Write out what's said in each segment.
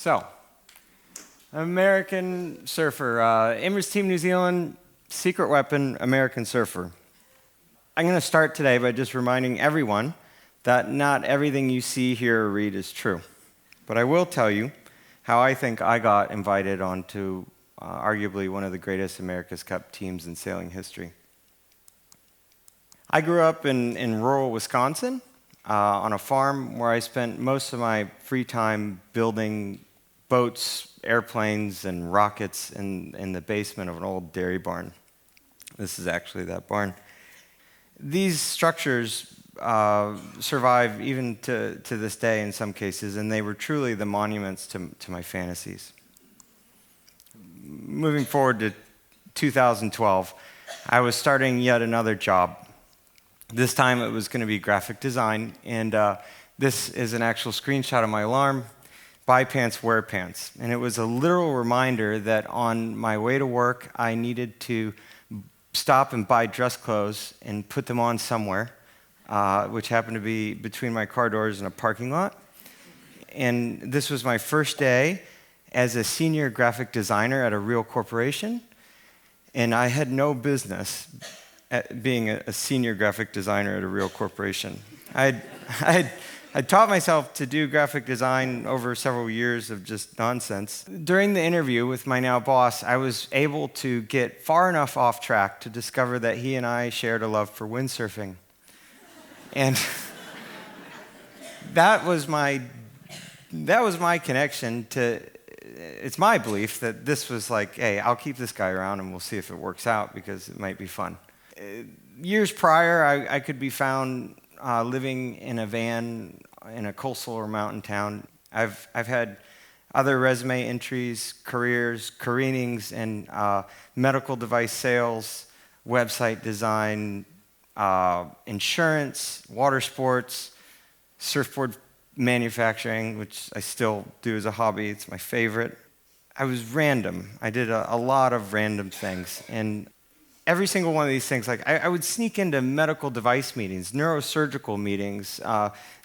So, American surfer, Emirates Team New Zealand, secret weapon, American surfer. I'm going to start today by just reminding everyone that not everything you see, hear, or read is true. But I will tell you how I think I got invited onto arguably one of the greatest America's Cup teams in sailing history. I grew up in rural Wisconsin on a farm where I spent most of my free time building boats, airplanes, and rockets in the basement of an old dairy barn. This is actually that barn. These structures survive even to this day in some cases, and they were truly the monuments to my fantasies. Moving forward to 2012, I was starting yet another job. This time it was going to be graphic design, and this is an actual screenshot of my alarm. Buy pants, wear pants. And it was a literal reminder that on my way to work, I needed to stop and buy dress clothes and put them on somewhere, which happened to be between my car doors in a parking lot. And this was my first day as a senior graphic designer at a real corporation, and I had no business at being a senior graphic designer at a real corporation. I taught myself to do graphic design over several years of just nonsense. During the interview with my now boss, I was able to get far enough off track to discover that he and I shared a love for windsurfing. And that was my connection to, it's my belief that this was like, hey, I'll keep this guy around and we'll see if it works out because it might be fun. Years prior, I could be found living in a van in a coastal or mountain town. I've had other resume entries, careers, careenings in medical device sales, website design, insurance, water sports, surfboard manufacturing, which I still do as a hobby. It's my favorite. I was random. I did a lot of random things, and every single one of these things, like I would sneak into medical device meetings, neurosurgical meetings.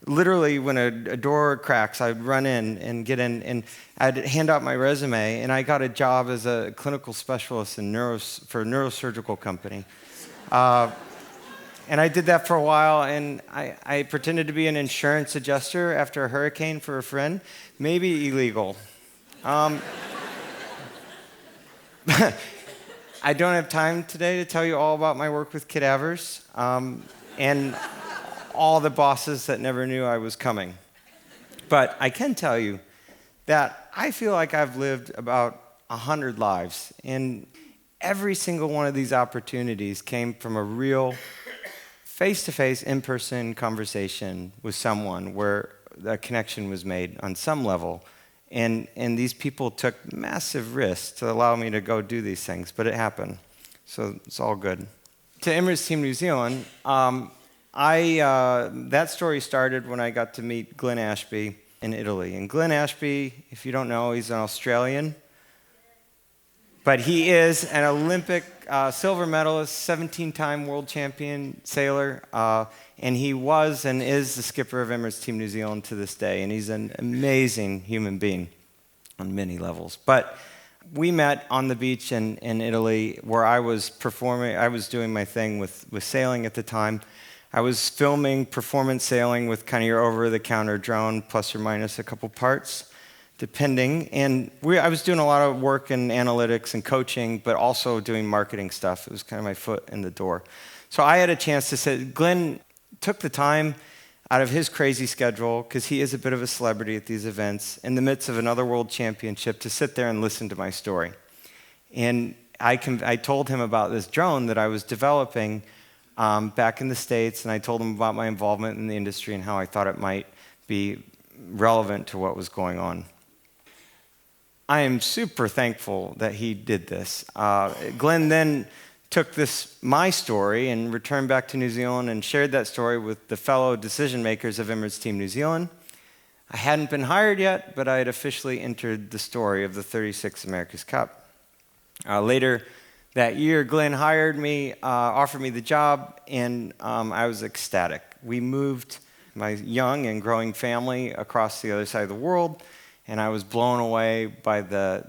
Literally, when a door cracks, I'd run in and get in, and I'd hand out my resume, and I got a job as a clinical specialist for a neurosurgical company. And I did that for a while, and I pretended to be an insurance adjuster after a hurricane for a friend. Maybe illegal. I don't have time today to tell you all about my work with cadavers and all the bosses that never knew I was coming. But I can tell you that I feel like I've lived about 100 lives, and every single one of these opportunities came from a real face-to-face, in-person conversation with someone where a connection was made on some level. And these people took massive risks to allow me to go do these things, but it happened. So it's all good. To Emirates Team New Zealand, that story started when I got to meet Glenn Ashby in Italy. And Glenn Ashby, if you don't know, he's an Australian. But he is an Olympic silver medalist, 17-time world champion sailor, and he was and is the skipper of Emirates Team New Zealand to this day, and he's an amazing human being on many levels. But we met on the beach in Italy where I was performing. I was doing my thing with sailing at the time. I was filming performance sailing with kind of your over-the-counter drone, plus or minus a couple parts, depending. And I was doing a lot of work in analytics and coaching, but also doing marketing stuff. It was kind of my foot in the door. So I had a chance to sit. Glenn took the time out of his crazy schedule, because he is a bit of a celebrity at these events, in the midst of another world championship, to sit there and listen to my story. And I told him about this drone that I was developing back in the States, and I told him about my involvement in the industry and how I thought it might be relevant to what was going on. I am super thankful that he did this. Glenn then took my story and returned back to New Zealand and shared that story with the fellow decision makers of Emirates Team New Zealand. I hadn't been hired yet, but I had officially entered the story of the 36th America's Cup. Later that year, Glenn hired me, offered me the job, and I was ecstatic. We moved my young and growing family across the other side of the world, And I was blown away by the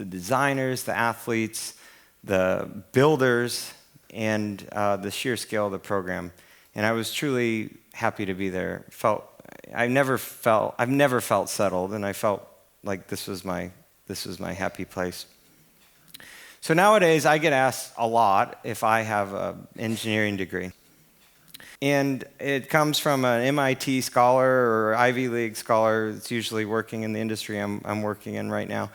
designers, the athletes, the builders, and the sheer scale of the program. And I was truly happy to be there. I've never felt settled, and I felt like this was my happy place. So nowadays, I get asked a lot if I have an engineering degree. And it comes from an MIT scholar or Ivy League scholar that's usually working in the industry I'm working in right now.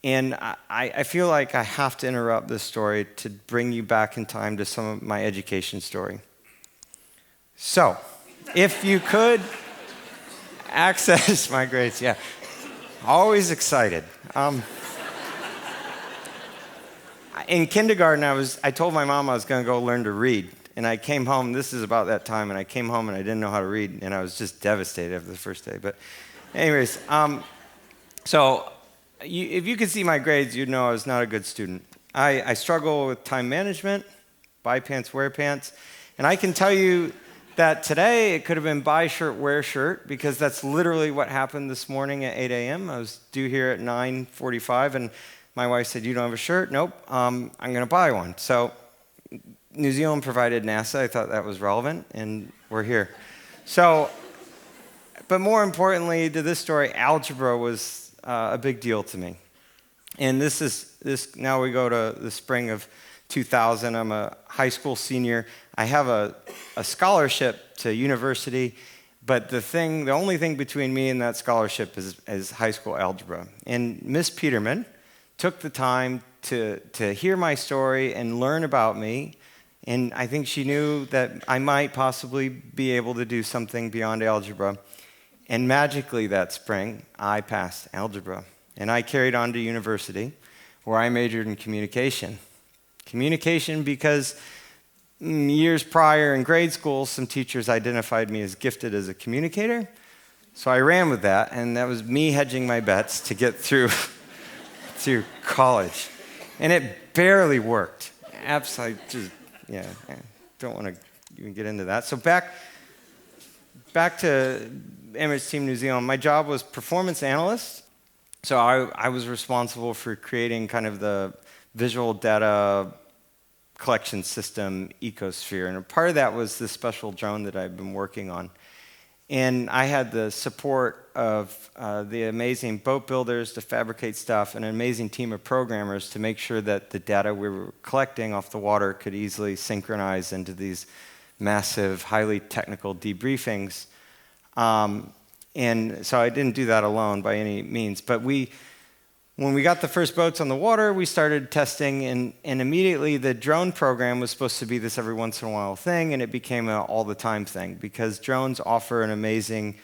And I feel like I have to interrupt this story to bring you back in time to some of my education story. So, if you could access my grades, yeah, always excited. In kindergarten, I told my mom I was going to go learn to read. And I came home, this is about that time, and I came home and I didn't know how to read, and I was just devastated after the first day. But anyways, so if you could see my grades, you'd know I was not a good student. I struggle with time management, buy pants, wear pants. And I can tell you that today it could have been buy shirt, wear shirt, because that's literally what happened this morning at 8 a.m. I was due here at 9:45, and my wife said, "You don't have a shirt?" "Nope, I'm going to buy one." So New Zealand provided NASA. I thought that was relevant, and we're here. So, but more importantly to this story, algebra was a big deal to me. And now we go to the spring of 2000. I'm a high school senior. I have a scholarship to university, but the only thing between me and that scholarship is high school algebra. And Miss Peterman took the time to hear my story and learn about me. And I think she knew that I might possibly be able to do something beyond algebra. And magically that spring, I passed algebra. And I carried on to university, where I majored in communication. Communication because years prior in grade school, some teachers identified me as gifted as a communicator. So I ran with that, and that was me hedging my bets to get through college. And it barely worked. Absolutely. Yeah, I don't want to even get into that. So back to Emirates Team New Zealand, my job was performance analyst. So I was responsible for creating kind of the visual data collection system ecosphere. And a part of that was this special drone that I've been working on. And I had the support of the amazing boat builders to fabricate stuff, and an amazing team of programmers to make sure that the data we were collecting off the water could easily synchronize into these massive, highly technical debriefings. And so I didn't do that alone by any means. But when we got the first boats on the water, we started testing, and immediately the drone program was supposed to be this every once in a while thing, and it became an all-the-time thing, because drones offer an amazing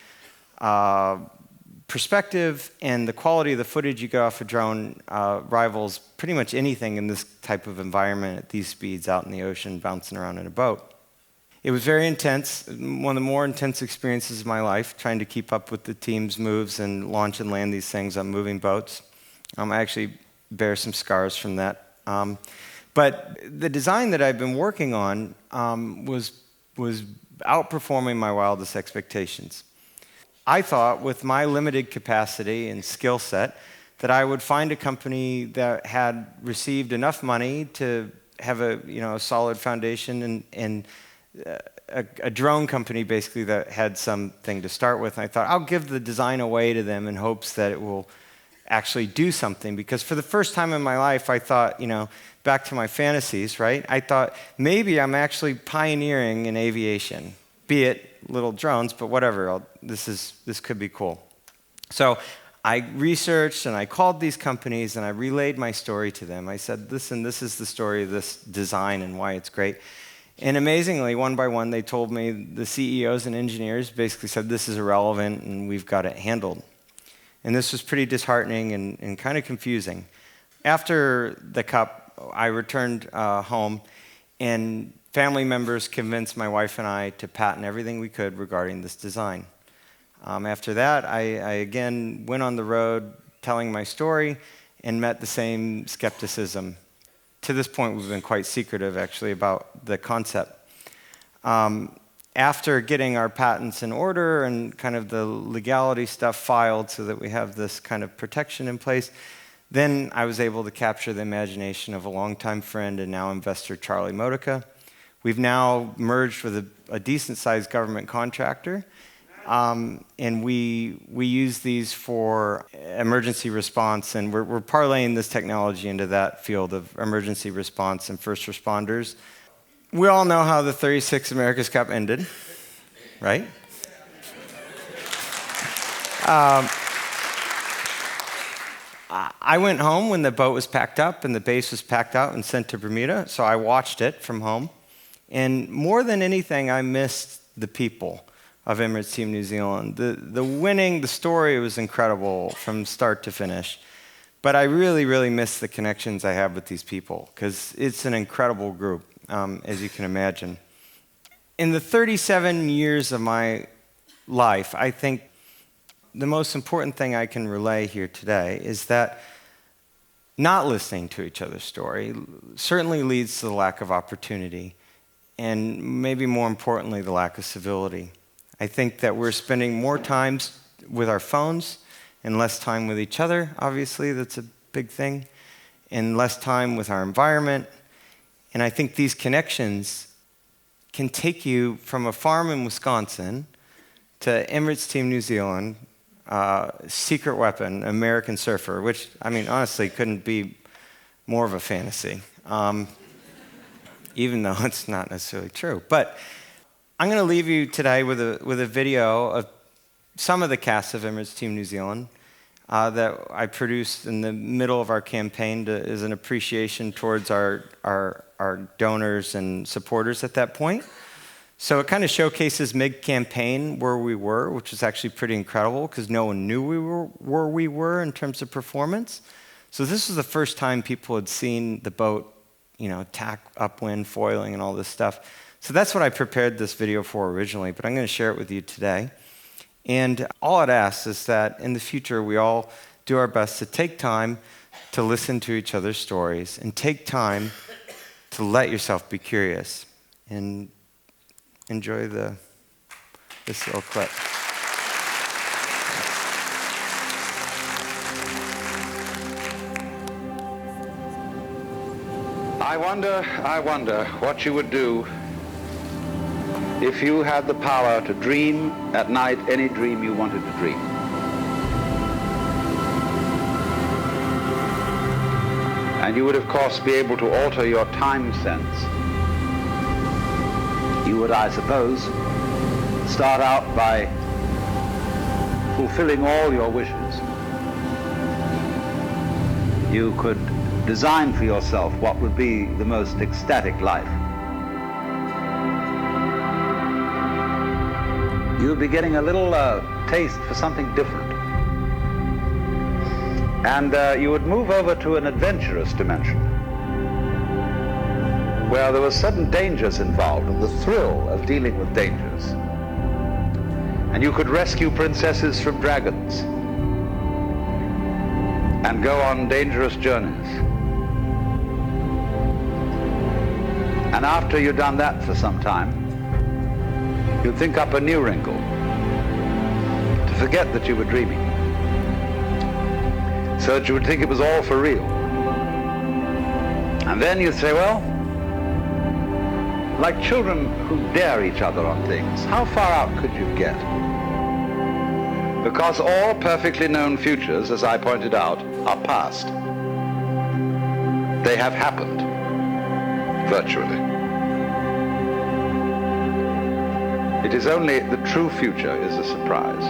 perspective, and the quality of the footage you get off a drone rivals pretty much anything in this type of environment at these speeds out in the ocean, bouncing around in a boat. It was very intense, one of the more intense experiences of my life, trying to keep up with the team's moves and launch and land these things on moving boats. I actually bear some scars from that. But the design that I've been working on was outperforming my wildest expectations. I thought, with my limited capacity and skill set, that I would find a company that had received enough money to have a solid foundation, and a drone company basically that had something to start with. And I thought, I'll give the design away to them in hopes that it will actually do something. Because for the first time in my life, I thought, back to my fantasies, right? I thought maybe I'm actually pioneering in aviation, be it little drones, but whatever. This could be cool. So I researched and I called these companies and I relayed my story to them. I said, listen, this is the story of this design and why it's great. And amazingly, one by one, they told me, the CEOs and engineers basically said, this is irrelevant and we've got it handled. And this was pretty disheartening and kind of confusing. After the cup, I returned home, and family members convinced my wife and I to patent everything we could regarding this design. After that, I again went on the road telling my story and met the same skepticism. To this point, we've been quite secretive, actually, about the concept. after getting our patents in order and kind of the legality stuff filed so that we have this kind of protection in place, then I was able to capture the imagination of a longtime friend and now investor, Charlie Modica. We've now merged with a decent-sized government contractor, and we use these for emergency response, and we're parlaying this technology into that field of emergency response and first responders. We all know how the 36 America's Cup ended, right? I went home when the boat was packed up and the base was packed out and sent to Bermuda, so I watched it from home. And more than anything, I missed the people of Emirates Team New Zealand. The winning, the story was incredible from start to finish. But I really, really miss the connections I have with these people, because it's an incredible group, as you can imagine. In the 37 years of my life, I think the most important thing I can relay here today is that not listening to each other's story certainly leads to the lack of opportunity, and maybe more importantly, the lack of civility. I think that we're spending more time with our phones and less time with each other. Obviously, that's a big thing. And less time with our environment. And I think these connections can take you from a farm in Wisconsin to Emirates Team New Zealand, secret weapon, American surfer, which, I mean, honestly, couldn't be more of a fantasy, even though it's not necessarily true. But I'm going to leave you today with a video of some of the cast of Emirates Team New Zealand that I produced in the middle of our campaign as an appreciation towards our donors and supporters at that point. So it kind of showcases mid-campaign where we were, which was actually pretty incredible because no one knew where we were in terms of performance. So this was the first time people had seen the boat, tack upwind, foiling, and all this stuff. So that's what I prepared this video for originally, but I'm going to share it with you today. And all I'd ask is that in the future, we all do our best to take time to listen to each other's stories and take time to let yourself be curious and enjoy this little clip. I wonder what you would do if you had the power to dream at night any dream you wanted to dream. And you would, of course, be able to alter your time sense. You would, I suppose, start out by fulfilling all your wishes. You could design for yourself what would be the most ecstatic life. You would be getting a little taste for something different. And you would move over to an adventurous dimension where there were sudden dangers involved and the thrill of dealing with dangers. And you could rescue princesses from dragons and go on dangerous journeys. And after you'd done that for some time, you'd think up a new wrinkle to forget that you were dreaming, so that you would think it was all for real. And then you'd say, well, like children who dare each other on things, how far out could you get? Because all perfectly known futures, as I pointed out, are past. They have happened, virtually. It is only the true future is a surprise.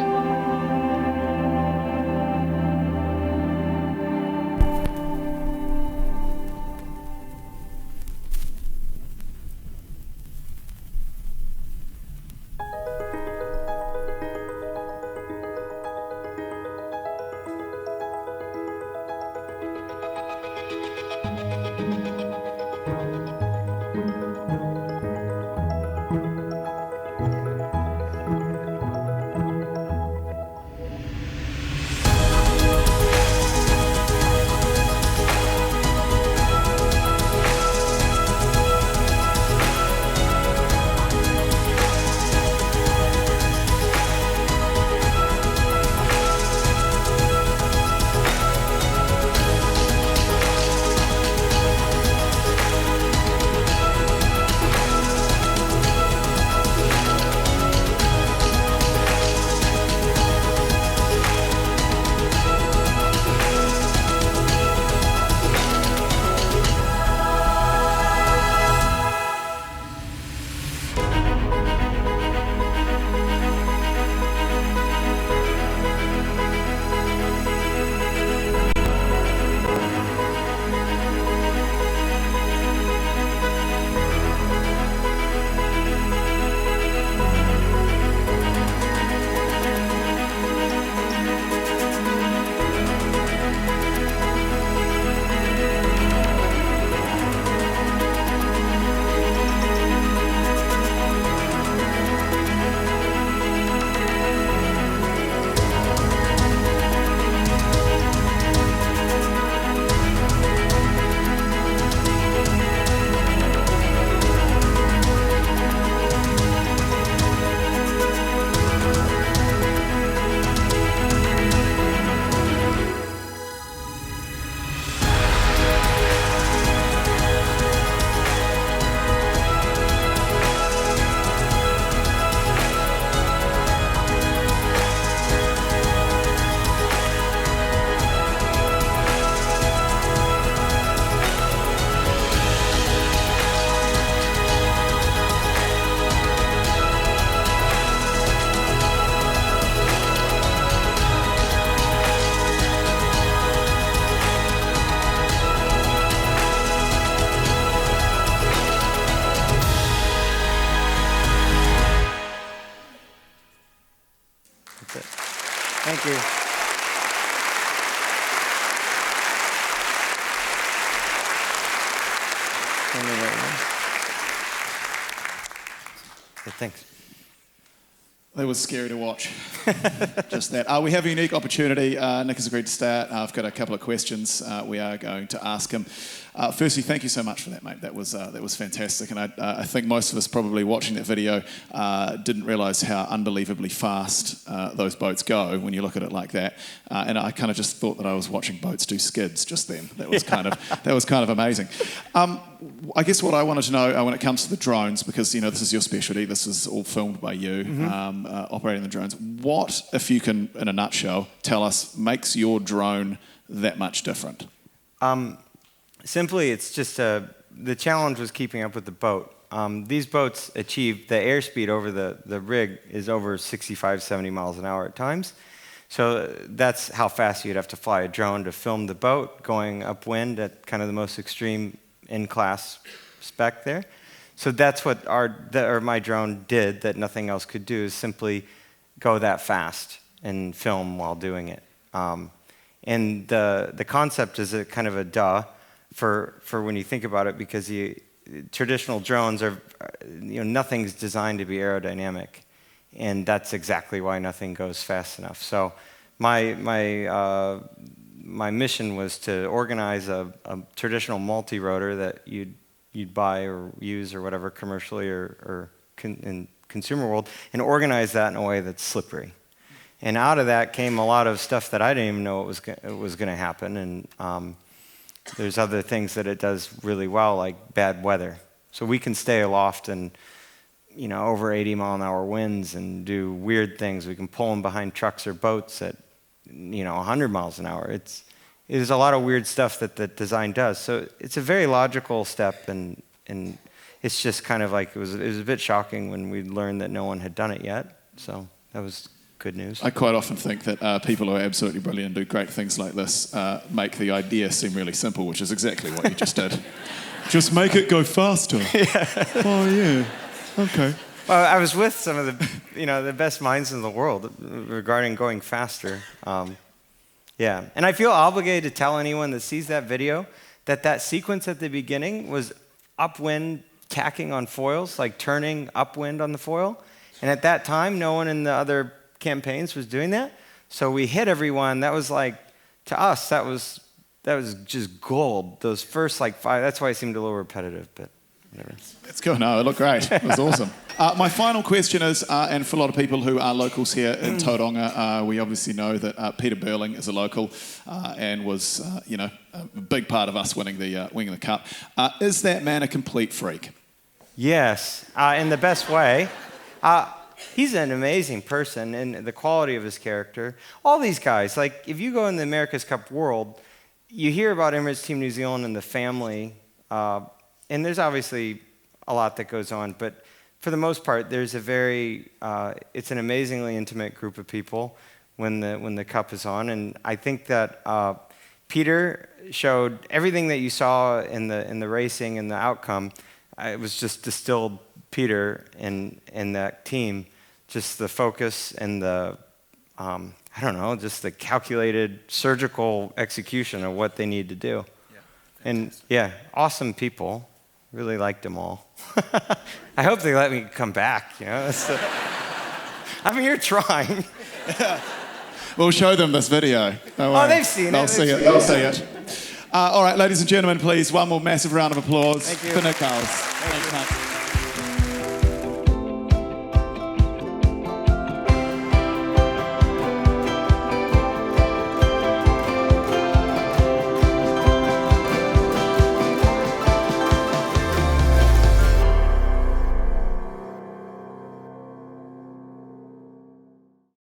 Yeah, thanks. That was scary to watch. Just that. We have a unique opportunity. Nick has agreed to start. I've got a couple of questions we are going to ask him. Firstly, thank you so much for that, mate. That was fantastic. And I think most of us probably watching that video didn't realise how unbelievably fast those boats go when you look at it like that. And I kind of just thought that I was watching boats do skids just then. That was kind of amazing. I guess what I wanted to know when it comes to the drones, because this is your specialty, this is all filmed by you, operating the drones. What, if you can, in a nutshell, tell us makes your drone that much different? Simply, it's just the challenge was keeping up with the boat. These boats achieve the airspeed over the rig is over 65, 70 miles an hour at times. So that's how fast you'd have to fly a drone to film the boat going upwind at kind of the most extreme in-class spec there. So that's what my drone did that nothing else could do, is simply go that fast and film while doing it. And the concept is a kind of a duh for when you think about it, because traditional drones are, nothing's designed to be aerodynamic, and that's exactly why nothing goes fast enough. So my mission was to organize a traditional multi-rotor that you'd buy or use or whatever commercially or in consumer world, and organize that in a way that's slippery. And out of that came a lot of stuff that I didn't even know it was going to happen. And there's other things that it does really well, like bad weather. So we can stay aloft and over 80 mile an hour winds and do weird things. We can pull them behind trucks or boats at 100 miles an hour. There's a lot of weird stuff that the design does. So it's a very logical step, and it's just kind of like it was a bit shocking when we learned that no one had done it yet. So that was good news. I quite often think that people who are absolutely brilliant and do great things like this make the idea seem really simple, which is exactly what you just did. Just make it go faster. Yeah. Oh, yeah. Okay. Well, I was with some of the best minds in the world regarding going faster. Yeah. And I feel obligated to tell anyone that sees that video that sequence at the beginning was upwind tacking on foils, like turning upwind on the foil. And at that time, no one in the other campaigns was doing that. So we hit everyone. That was like, to us, that was just gold. Those first 5, that's why it seemed a little repetitive, but whatever. That's cool. No, it looked great. It was awesome. My final question is, and for a lot of people who are locals here in Tauranga, we obviously know that Peter Burling is a local and was, a big part of us winning the cup. Is that man a complete freak? Yes, in the best way. He's an amazing person, and the quality of his character. All these guys, if you go in the America's Cup world, you hear about Emirates Team New Zealand and the family, and there's obviously a lot that goes on, but for the most part, there's it's an amazingly intimate group of people when the cup is on, and I think that Peter showed everything that you saw in the racing and the outcome. It was just distilled Peter and that team, just the focus and the, just the calculated surgical execution of what they need to do. Yeah, and yeah, awesome people. Really liked them all. I hope they let me come back, I'm here trying. We'll show them this video. They've seen it. They'll see it. They'll see it. All right, ladies and gentlemen, please, one more massive round of applause for Nick Howells. Thanks, mate.